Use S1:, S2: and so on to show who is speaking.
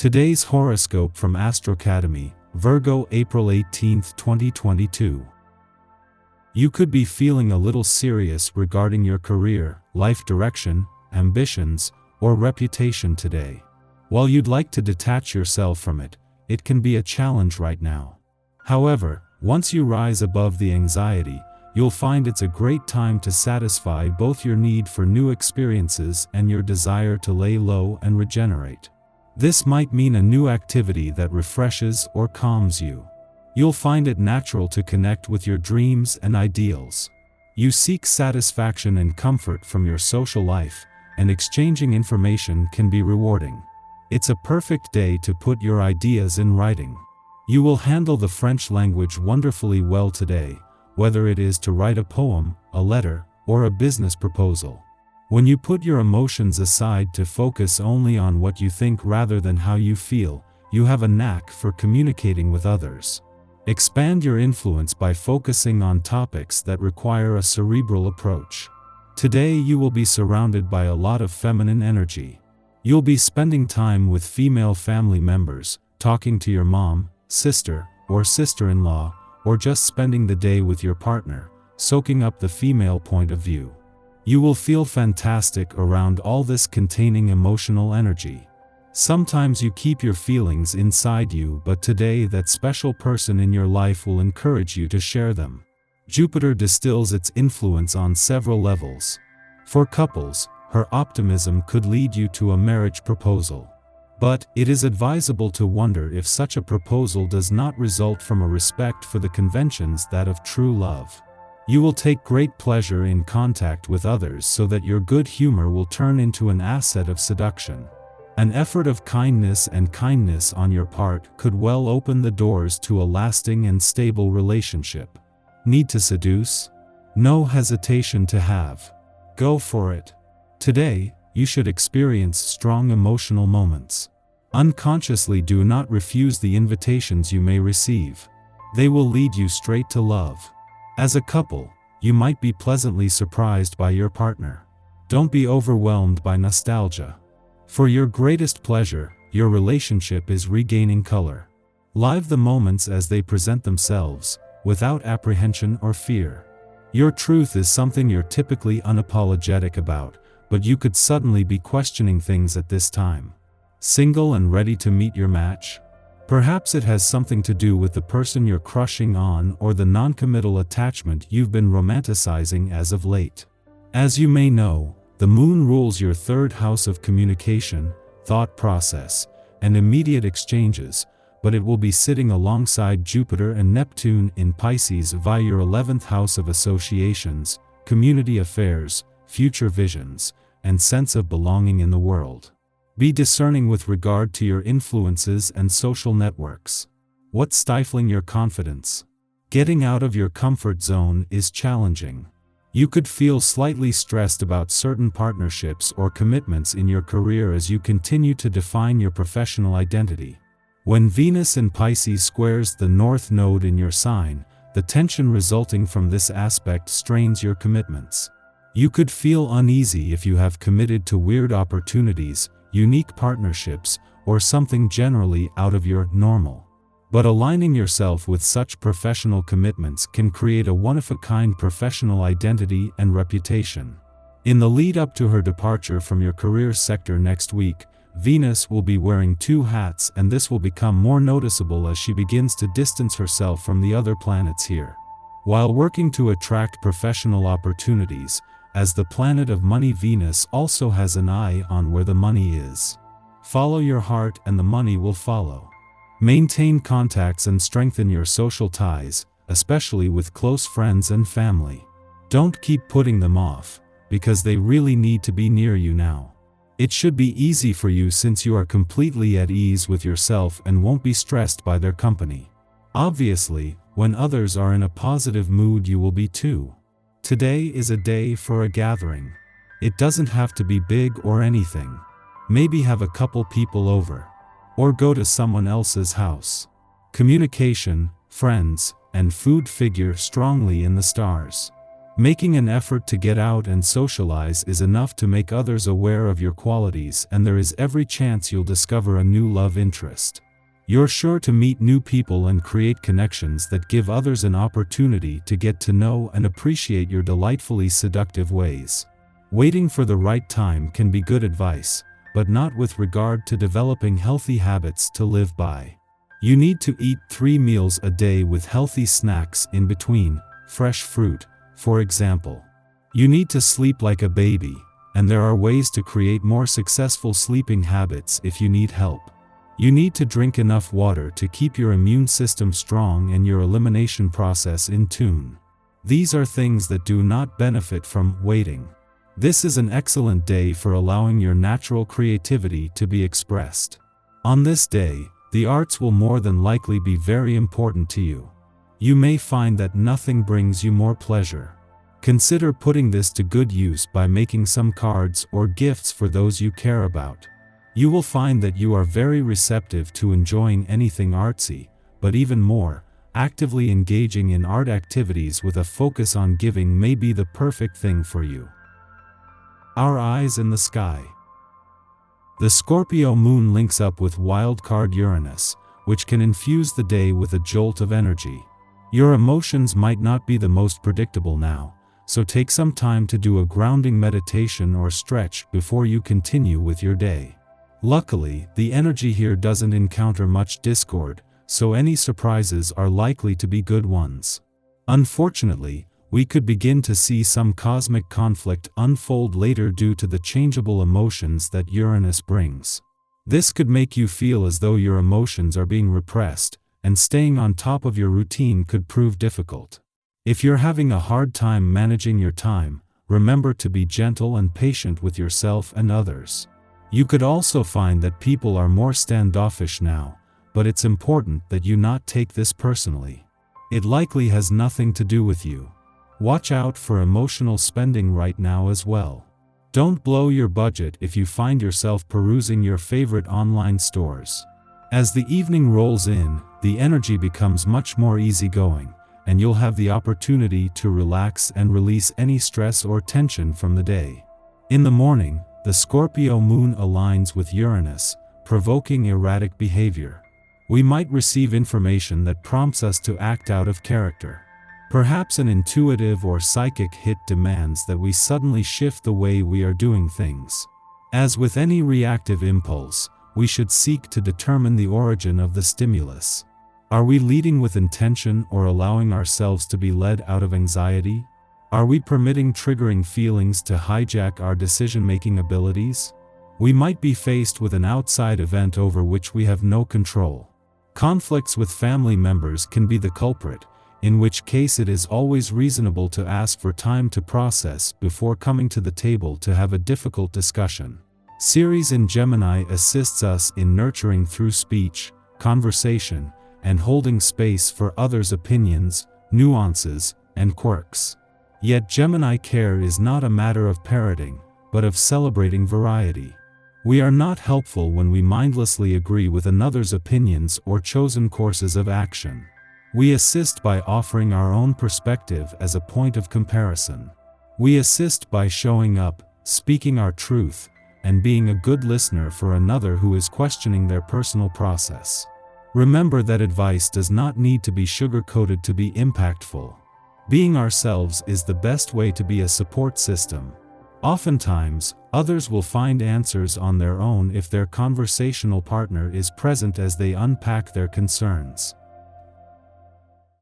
S1: Today's horoscope from Astrocademy, Virgo April 18, 2022. You could be feeling a little serious regarding your career, life direction, ambitions, or reputation today. While you'd like to detach yourself from it, it can be a challenge right now. However, once you rise above the anxiety, you'll find it's a great time to satisfy both your need for new experiences and your desire to lay low and regenerate. This might mean a new activity that refreshes or calms you. You'll find it natural to connect with your dreams and ideals. You seek satisfaction and comfort from your social life, and exchanging information can be rewarding. It's a perfect day to put your ideas in writing. You will handle the French language wonderfully well today, whether it is to write a poem, a letter, or a business proposal. When you put your emotions aside to focus only on what you think rather than how you feel, you have a knack for communicating with others. Expand your influence by focusing on topics that require a cerebral approach. Today you will be surrounded by a lot of feminine energy. You'll be spending time with female family members, talking to your mom, sister, or sister-in-law, or just spending the day with your partner, soaking up the female point of view. You will feel fantastic around all this containing emotional energy. Sometimes you keep your feelings inside you, but today that special person in your life will encourage you to share them. Jupiter distills its influence on several levels. For couples, her optimism could lead you to a marriage proposal. But it is advisable to wonder if such a proposal does not result from a respect for the conventions that of true love. You will take great pleasure in contact with others so that your good humor will turn into an asset of seduction. An effort of kindness and kindness on your part could well open the doors to a lasting and stable relationship. Need to seduce? No hesitation to have. Go for it. Today, you should experience strong emotional moments. Unconsciously do not refuse the invitations you may receive. They will lead you straight to love. As a couple, you might be pleasantly surprised by your partner. Don't be overwhelmed by nostalgia. For your greatest pleasure, your relationship is regaining color. Live the moments as they present themselves, without apprehension or fear. Your truth is something you're typically unapologetic about, but you could suddenly be questioning things at this time. Single and ready to meet your match? Perhaps it has something to do with the person you're crushing on or the non-committal attachment you've been romanticizing as of late. As you may know, the moon rules your third house of communication, thought process, and immediate exchanges, but it will be sitting alongside Jupiter and Neptune in Pisces via your 11th house of associations, community affairs, future visions, and sense of belonging in the world. Be discerning with regard to your influences and social networks. What's stifling your confidence? Getting out of your comfort zone is challenging. You could feel slightly stressed about certain partnerships or commitments in your career as you continue to define your professional identity. When Venus in Pisces squares the North Node in your sign, the tension resulting from this aspect strains your commitments. You could feel uneasy if you have committed to weird opportunities, unique partnerships, or something generally out of your normal. But aligning yourself with such professional commitments can create a one-of-a-kind professional identity and reputation. In the lead-up to her departure from your career sector next week, Venus will be wearing two hats, and this will become more noticeable as she begins to distance herself from the other planets here. While working to attract professional opportunities, as the planet of money, Venus also has an eye on where the money is. Follow your heart and the money will follow. Maintain contacts and strengthen your social ties, especially with close friends and family. Don't keep putting them off, because they really need to be near you now. It should be easy for you since you are completely at ease with yourself and won't be stressed by their company. Obviously, when others are in a positive mood, you will be too. Today is a day for a gathering. It doesn't have to be big or anything. Maybe have a couple people over. Or go to someone else's house. Communication, friends, and food figure strongly in the stars. Making an effort to get out and socialize is enough to make others aware of your qualities, and there is every chance you'll discover a new love interest. You're sure to meet new people and create connections that give others an opportunity to get to know and appreciate your delightfully seductive ways. Waiting for the right time can be good advice, but not with regard to developing healthy habits to live by. You need to eat 3 meals a day with healthy snacks in between, fresh fruit, for example. You need to sleep like a baby, and there are ways to create more successful sleeping habits if you need help. You need to drink enough water to keep your immune system strong and your elimination process in tune. These are things that do not benefit from waiting. This is an excellent day for allowing your natural creativity to be expressed. On this day, the arts will more than likely be very important to you. You may find that nothing brings you more pleasure. Consider putting this to good use by making some cards or gifts for those you care about. You will find that you are very receptive to enjoying anything artsy, but even more, actively engaging in art activities with a focus on giving may be the perfect thing for you. Our eyes in the sky. The Scorpio moon links up with wild card Uranus, which can infuse the day with a jolt of energy. Your emotions might not be the most predictable now, so take some time to do a grounding meditation or stretch before you continue with your day. Luckily, the energy here doesn't encounter much discord, so any surprises are likely to be good ones. Unfortunately, we could begin to see some cosmic conflict unfold later due to the changeable emotions that Uranus brings. This could make you feel as though your emotions are being repressed, and staying on top of your routine could prove difficult. If you're having a hard time managing your time, remember to be gentle and patient with yourself and others. You could also find that people are more standoffish now, but it's important that you not take this personally. It likely has nothing to do with you. Watch out for emotional spending right now as well. Don't blow your budget if you find yourself perusing your favorite online stores. As the evening rolls in, the energy becomes much more easygoing, and you'll have the opportunity to relax and release any stress or tension from the day. In the morning, the Scorpio moon aligns with Uranus, provoking erratic behavior. We might receive information that prompts us to act out of character. Perhaps an intuitive or psychic hit demands that we suddenly shift the way we are doing things. As with any reactive impulse, we should seek to determine the origin of the stimulus. Are we leading with intention or allowing ourselves to be led out of anxiety? Are we permitting triggering feelings to hijack our decision-making abilities? We might be faced with an outside event over which we have no control. Conflicts with family members can be the culprit, in which case it is always reasonable to ask for time to process before coming to the table to have a difficult discussion. Ceres in Gemini assists us in nurturing through speech, conversation, and holding space for others' opinions, nuances, and quirks. Yet Gemini care is not a matter of parroting, but of celebrating variety. We are not helpful when we mindlessly agree with another's opinions or chosen courses of action. We assist by offering our own perspective as a point of comparison. We assist by showing up, speaking our truth, and being a good listener for another who is questioning their personal process. Remember that advice does not need to be sugar-coated to be impactful. Being ourselves is the best way to be a support system. Oftentimes, others will find answers on their own if their conversational partner is present as they unpack their concerns.